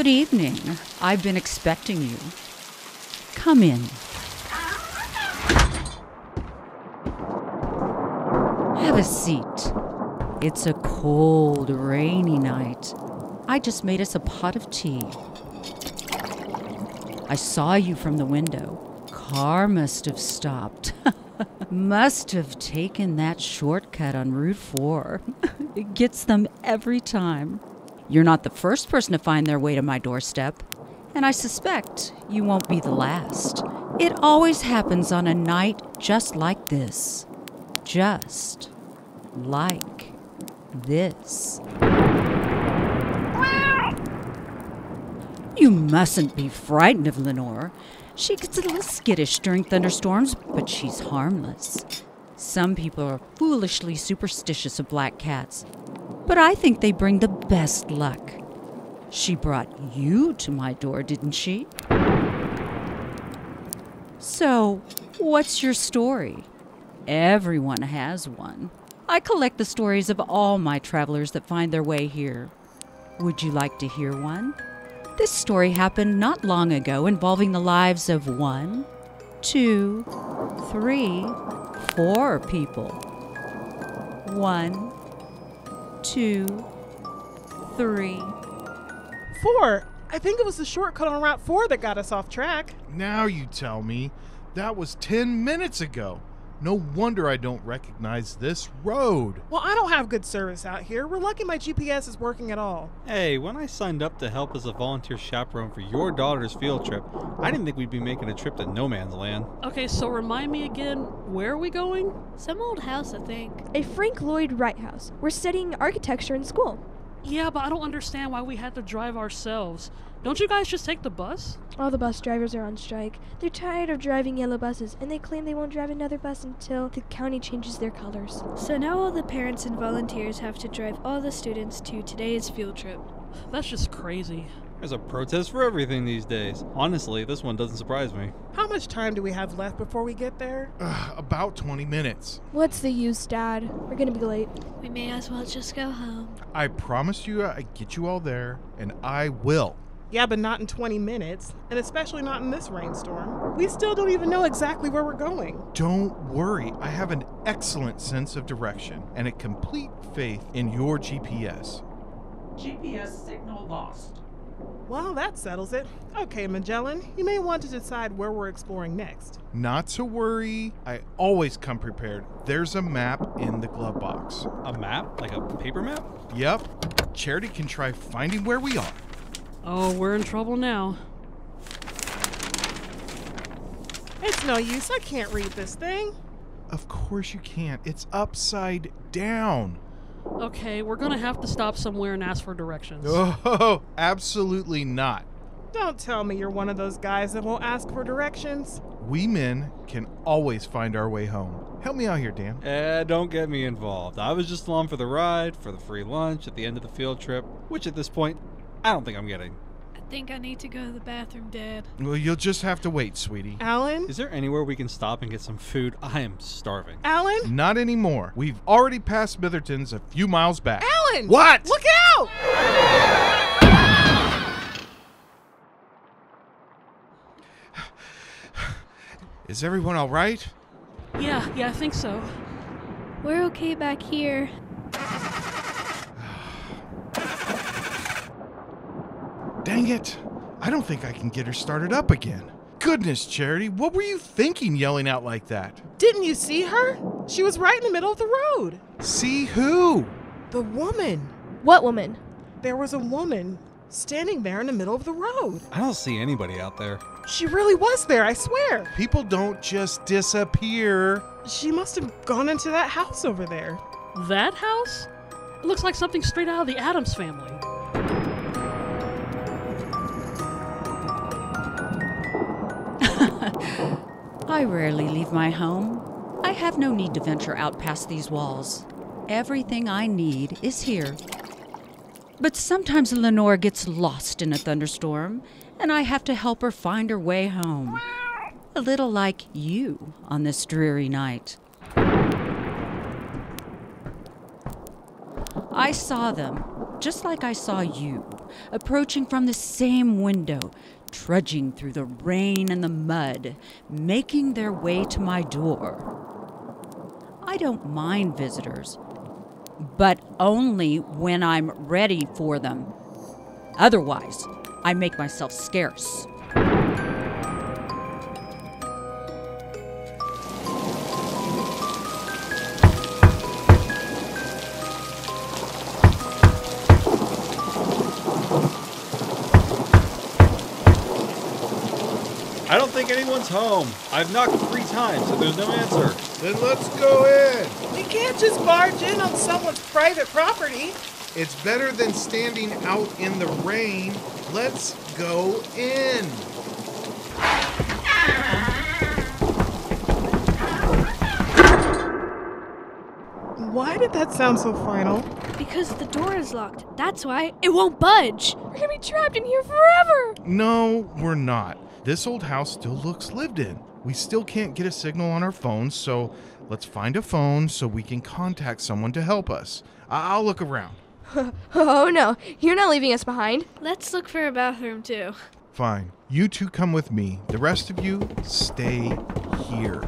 evening. I've been expecting you. Come in. Have a seat. It's a cold, rainy night. I just made us a pot of tea. I saw you from the window. Car must have stopped. Must have taken that shortcut on Route 4. It gets them every time. You're not the first person to find their way to my doorstep, and I suspect you won't be the last. It always happens on a night just like this. Just like this. You mustn't be frightened of Lenore. She gets a little skittish during thunderstorms, but she's harmless. Some people are foolishly superstitious of black cats, but I think they bring the best luck. She brought you to my door, didn't she? So, what's your story? Everyone has one. I collect the stories of all my travelers that find their way here. Would you like to hear one? This story happened not long ago, involving the lives of 1, 2, 3, 4 people. 1, 2, 3. 4. I think it was the shortcut on Route 4 that got us off track. Now you tell me. That was 10 minutes ago. No wonder I don't recognize this road. Well, I don't have good service out here. We're lucky my GPS is working at all. Hey, when I signed up to help as a volunteer chaperone for your daughter's field trip, I didn't think we'd be making a trip to no man's land. Okay, so remind me again, where are we going? Some old house, I think. A Frank Lloyd Wright house. We're studying architecture in school. Yeah, but I don't understand why we had to drive ourselves. Don't you guys just take the bus? All the bus drivers are on strike. They're tired of driving yellow buses, and they claim they won't drive another bus until the county changes their colors. So now all the parents and volunteers have to drive all the students to today's field trip. That's just crazy. There's a protest for everything these days. Honestly, this one doesn't surprise me. How much time do we have left before we get there? About 20 minutes. What's the use, Dad? We're gonna be late. We may as well just go home. I promised you I'd get you all there, and I will. Yeah, but not in 20 minutes, and especially not in this rainstorm. We still don't even know exactly where we're going. Don't worry, I have an excellent sense of direction and a complete faith in your GPS. GPS signal lost. Well, that settles it. Okay, Magellan, you may want to decide where we're exploring next. Not to worry, I always come prepared. There's a map in the glove box. A map? Like a paper map? Yep, Charity can try finding where we are. Oh, we're in trouble now. It's no use, I can't read this thing. Of course you can't, it's upside down. Okay, we're gonna have to stop somewhere and ask for directions. Oh, absolutely not. Don't tell me you're one of those guys that won't ask for directions. We men can always find our way home. Help me out here, Dan. Don't get me involved. I was just along for the ride, for the free lunch at the end of the field trip, which at this point, I don't think I'm getting. I think I need to go to the bathroom, Dad. Well, you'll just have to wait, sweetie. Alan? Is there anywhere we can stop and get some food? I am starving. Alan? Not anymore. We've already passed Smitherton's a few miles back. Alan! What? Look out! Is everyone all right? Yeah, I think so. We're okay back here. Dang it. I don't think I can get her started up again. Goodness, Charity, what were you thinking yelling out like that? Didn't you see her? She was right in the middle of the road. See who? The woman. What woman? There was a woman standing there in the middle of the road. I don't see anybody out there. She really was there, I swear. People don't just disappear. She must have gone into that house over there. That house? It looks like something straight out of the Addams Family. I rarely leave my home. I have no need to venture out past these walls. Everything I need is here. But sometimes Lenore gets lost in a thunderstorm, and I have to help her find her way home. A little like you on this dreary night. I saw them, just like I saw you. approaching from the same window, trudging through the rain and the mud, making their way to my door. I don't mind visitors, but only when I'm ready for them. Otherwise, I make myself scarce. I don't think anyone's home. I've knocked 3 times and there's no answer. Then let's go in. We can't just barge in on someone's private property. It's better than standing out in the rain. Let's go in. Why did that sound so final? Because the door is locked. That's why it won't budge. We're gonna be trapped in here forever. No, we're not. This old house still looks lived in. We still can't get a signal on our phones, so let's find a phone so we can contact someone to help us. I'll look around. Oh no, you're not leaving us behind. Let's look for a bathroom too. Fine. You two come with me. The rest of you stay here.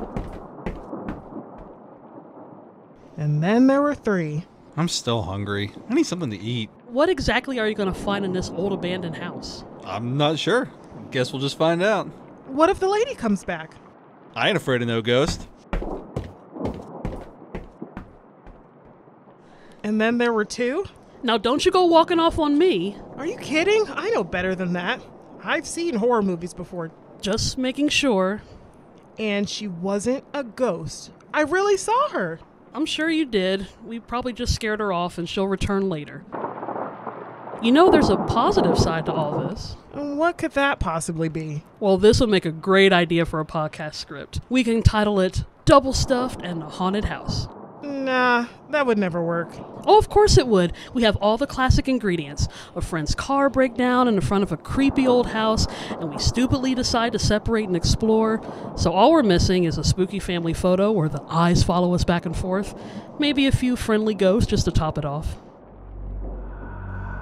And then there were 3. I'm still hungry. I need something to eat. What exactly are you going to find in this old abandoned house? I'm not sure. Guess we'll just find out. What if the lady comes back? I ain't afraid of no ghost. And then there were 2? Now, don't you go walking off on me. Are you kidding? I know better than that. I've seen horror movies before. Just making sure. And she wasn't a ghost. I really saw her. I'm sure you did. We probably just scared her off and she'll return later. You know there's a positive side to all this. What could that possibly be? Well, this would make a great idea for a podcast script. We can title it Double Stuffed and a Haunted House. Nah, that would never work. Oh, of course it would. We have all the classic ingredients. A friend's car breakdown in the front of a creepy old house, and we stupidly decide to separate and explore. So all we're missing is a spooky family photo where the eyes follow us back and forth. Maybe a few friendly ghosts just to top it off.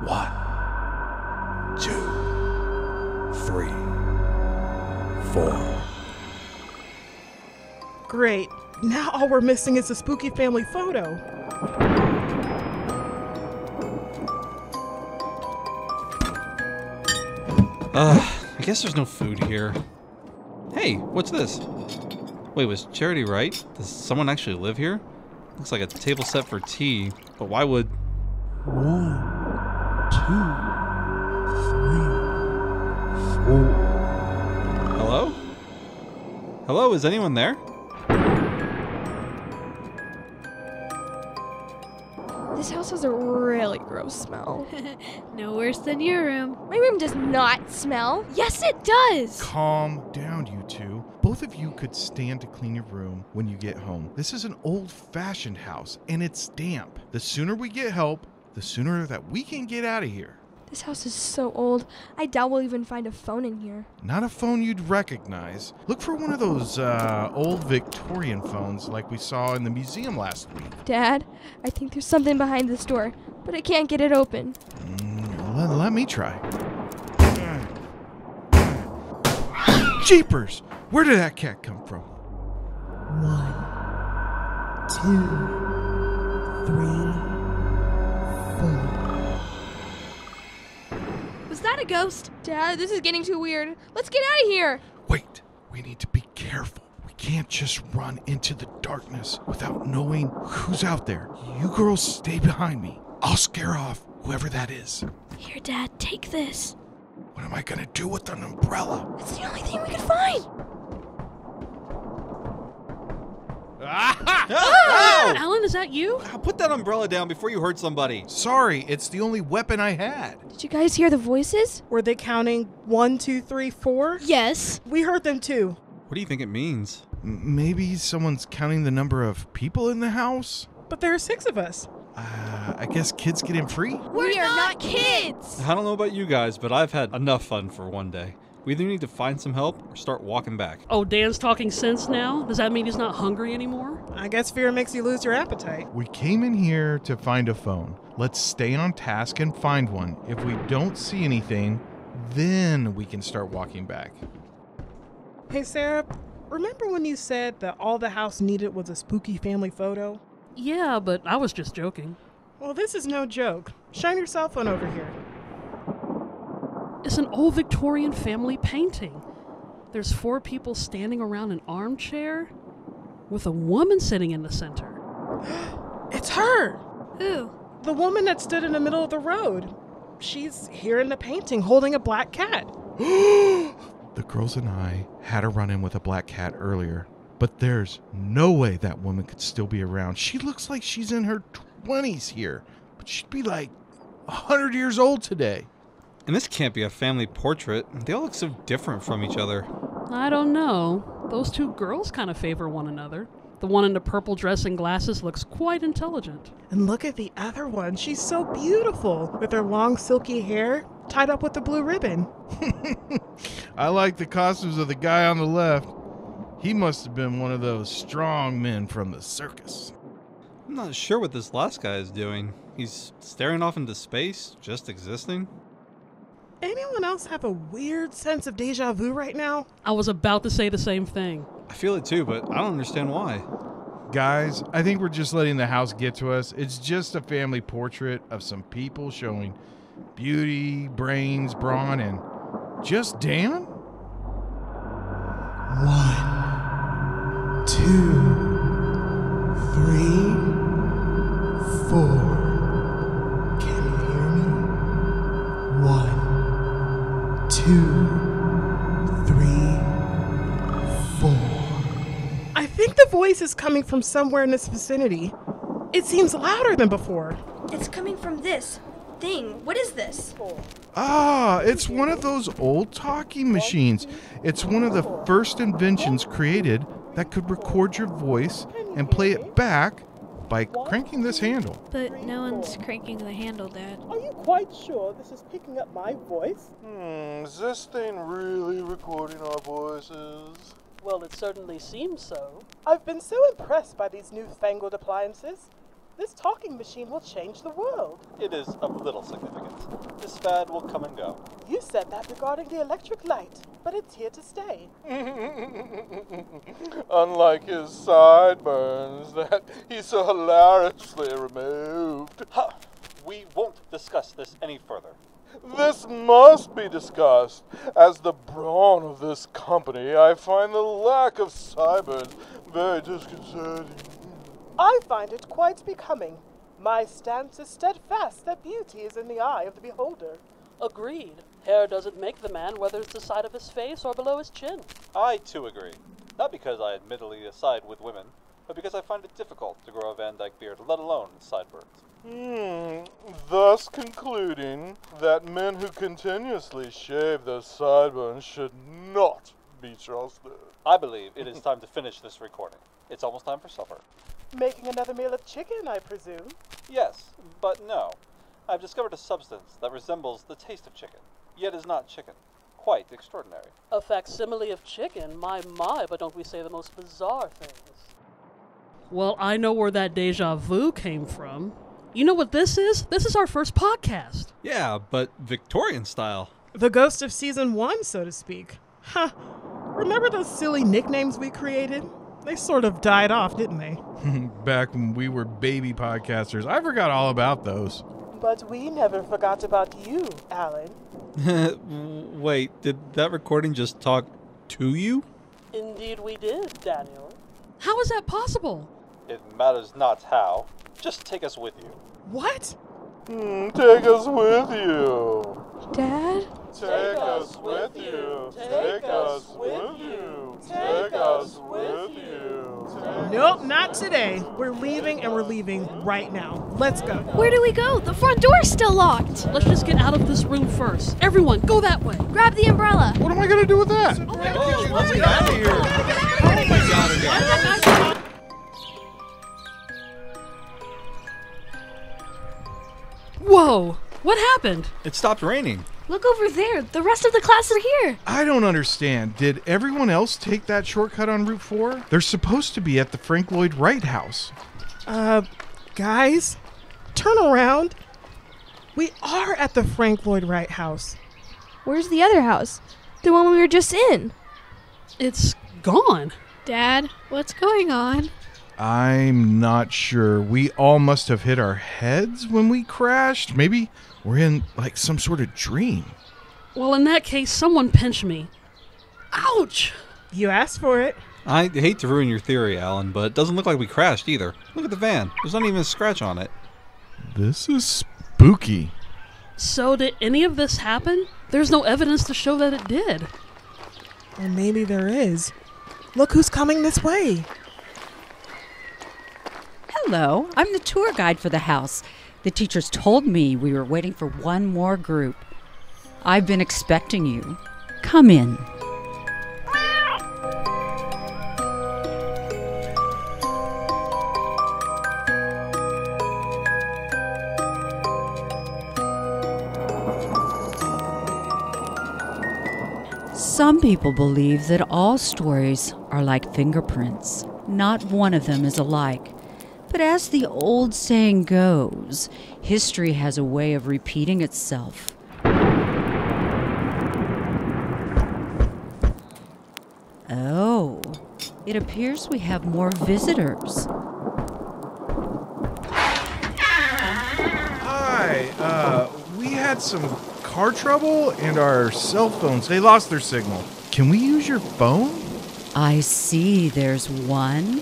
1, 2, 3, 4. Great. Now all we're missing is a spooky family photo. I guess there's no food here. Hey, what's this? Wait, was Charity right? Does someone actually live here? Looks like a table set for tea, but why would... 1, 2, 3, 4. Hello? Hello, is anyone there? This house has a really gross smell. No worse than your room. My room does not smell. Yes, it does. Calm down, you two. Both of you could stand to clean your room when you get home. This is an old-fashioned house, and it's damp. The sooner we get help, the sooner that we can get out of here. This house is so old. I doubt we'll even find a phone in here. Not a phone you'd recognize. Look for one of those old Victorian phones like we saw in the museum last week. Dad, I think there's something behind this door, but I can't get it open. Let me try. Jeepers! Where did that cat come from? 1, 2, 3, 4. Was that a ghost? Dad, this is getting too weird. Let's get out of here. Wait, we need to be careful. We can't just run into the darkness without knowing who's out there. You girls stay behind me. I'll scare off whoever that is. Here, Dad, take this. What am I gonna do with an umbrella? It's the only thing we can find. Alan, is that you? Put that umbrella down before you hurt somebody. Sorry, it's the only weapon I had. Did you guys hear the voices? Were they counting 1, 2, 3, 4? Yes. We heard them too. What do you think it means? Maybe someone's counting the number of people in the house? But there are 6 of us. I guess kids get in free? We are not kids. I don't know about you guys, but I've had enough fun for one day. We either need to find some help or start walking back. Oh, Dan's talking sense now? Does that mean he's not hungry anymore? I guess fear makes you lose your appetite. We came in here to find a phone. Let's stay on task and find one. If we don't see anything, then we can start walking back. Hey, Sarah, remember when you said that all the house needed was a spooky family photo? Yeah, but I was just joking. Well, this is no joke. Shine your cell phone over here. It's an old Victorian family painting. There's 4 people standing around an armchair with a woman sitting in the center. It's her! Who? The woman that stood in the middle of the road. She's here in the painting holding a black cat. The girls and I had a run-in with a black cat earlier, but there's no way that woman could still be around. She looks like she's in her 20s here, but she'd be like 100 years old today. And this can't be a family portrait. They all look so different from each other. I don't know. Those 2 girls kind of favor one another. The one in the purple dress and glasses looks quite intelligent. And look at the other one. She's so beautiful with her long silky hair tied up with a blue ribbon. I like the costumes of the guy on the left. He must have been one of those strong men from the circus. I'm not sure what this last guy is doing. He's staring off into space, just existing. Anyone else have a weird sense of deja vu right now? I was about to say the same thing. I feel it too, but I don't understand why. Guys, I think we're just letting the house get to us. It's just a family portrait of some people showing beauty, brains, brawn, and just Dan? 1, 2, 3, 4. Can you hear me? 1, 2, 3, 4. I think the voice is coming from somewhere in this vicinity. It seems louder than before. It's coming from this thing. What is this? Ah, it's one of those old talking machines. It's one of the first inventions created that could record your voice and play it back by cranking this handle. But no one's cranking the handle, Dad. Are you quite sure this is picking up my voice? Is this thing really recording our voices? Well, it certainly seems so. I've been so impressed by these newfangled appliances. This talking machine will change the world. It is of little significance. This fad will come and go. You said that regarding the electric light, but it's here to stay. Unlike his sideburns that he so hilariously removed. Ha! We won't discuss this any further. This must be discussed. As the brawn of this company, I find the lack of sideburns very disconcerting. I find it quite becoming. My stance is steadfast that beauty is in the eye of the beholder. Agreed. Hair doesn't make the man, whether it's the side of his face or below his chin. I too agree. Not because I admittedly side with women, but because I find it difficult to grow a Van Dyke beard, let alone sideburns. Thus concluding that men who continuously shave their sideburns should not be trusted. I believe it is time to finish this recording. It's almost time for supper. Making another meal of chicken, I presume. Yes, but no. I've discovered a substance that resembles the taste of chicken, yet is not chicken. Quite extraordinary. A facsimile of chicken? My, but don't we say the most bizarre things? Well, I know where that deja vu came from. You know what this is? This is our first podcast. Yeah, but Victorian style. The ghost of season 1, so to speak. Huh. Remember those silly nicknames we created? They sort of died off, didn't they? Back when we were baby podcasters, I forgot all about those. But we never forgot about you, Alan. Wait, did that recording just talk to you? Indeed we did, Daniel. How is that possible? It matters not how. Just take us with you. What? Take us with you. Dad? Take us with you. Take us with you. Take us with you. Nope, not today. We're leaving, and we're leaving right now. Let's go. Where do we go? The front door's still locked. Let's just get out of this room first. Everyone, go that way. Grab the umbrella. What am I going to do with that? Let's get out of here. Oh my god. Whoa! What happened? It stopped raining. Look over there. The rest of the class are here. I don't understand. Did everyone else take that shortcut on Route 4? They're supposed to be at the Frank Lloyd Wright house. Guys, turn around. We are at the Frank Lloyd Wright house. Where's the other house? The one we were just in. It's gone. Dad, what's going on? I'm not sure. We all must have hit our heads when we crashed. Maybe we're in, like, some sort of dream. Well, in that case, someone pinched me. Ouch! You asked for it. I hate to ruin your theory, Alan, but it doesn't look like we crashed either. Look at the van. There's not even a scratch on it. This is spooky. So did any of this happen? There's no evidence to show that it did. Or maybe there is. Look who's coming this way. Hello, I'm the tour guide for the house. The teachers told me we were waiting for one more group. I've been expecting you. Come in. Some people believe that all stories are like fingerprints. Not one of them is alike. But as the old saying goes, history has a way of repeating itself. Oh, it appears we have more visitors. Hi, we had some car trouble and our cell phones, they lost their signal. Can we use your phone? I see there's 1,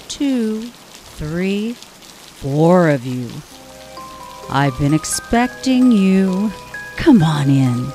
2, 3, 4 of you. I've been expecting you. Come on in.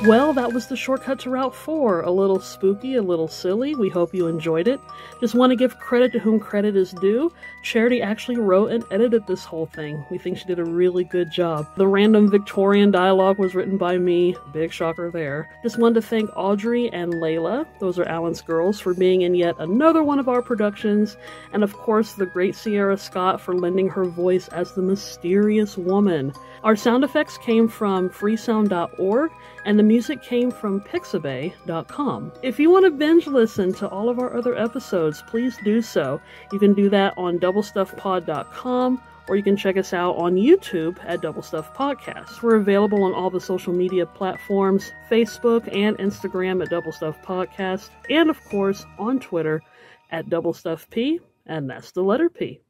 Well, that was the shortcut to Route 4. A little spooky, a little silly. We hope you enjoyed it. Just want to give credit to whom credit is due. Charity actually wrote and edited this whole thing. We think she did a really good job. The random Victorian dialogue was written by me. Big shocker there. Just wanted to thank Audrey and Layla, those are Alan's girls, for being in yet another one of our productions. And of course, the great Sierra Scott for lending her voice as the mysterious woman. Our sound effects came from freesound.org, and the music came from pixabay.com. If you want to binge listen to all of our other episodes, please do so. You can do that on doublestuffpod.com, or you can check us out on YouTube at Double Stuff Podcast. We're available on all the social media platforms, Facebook and Instagram at Double Stuff Podcast, and of course on Twitter at Double Stuff P, and that's the letter P.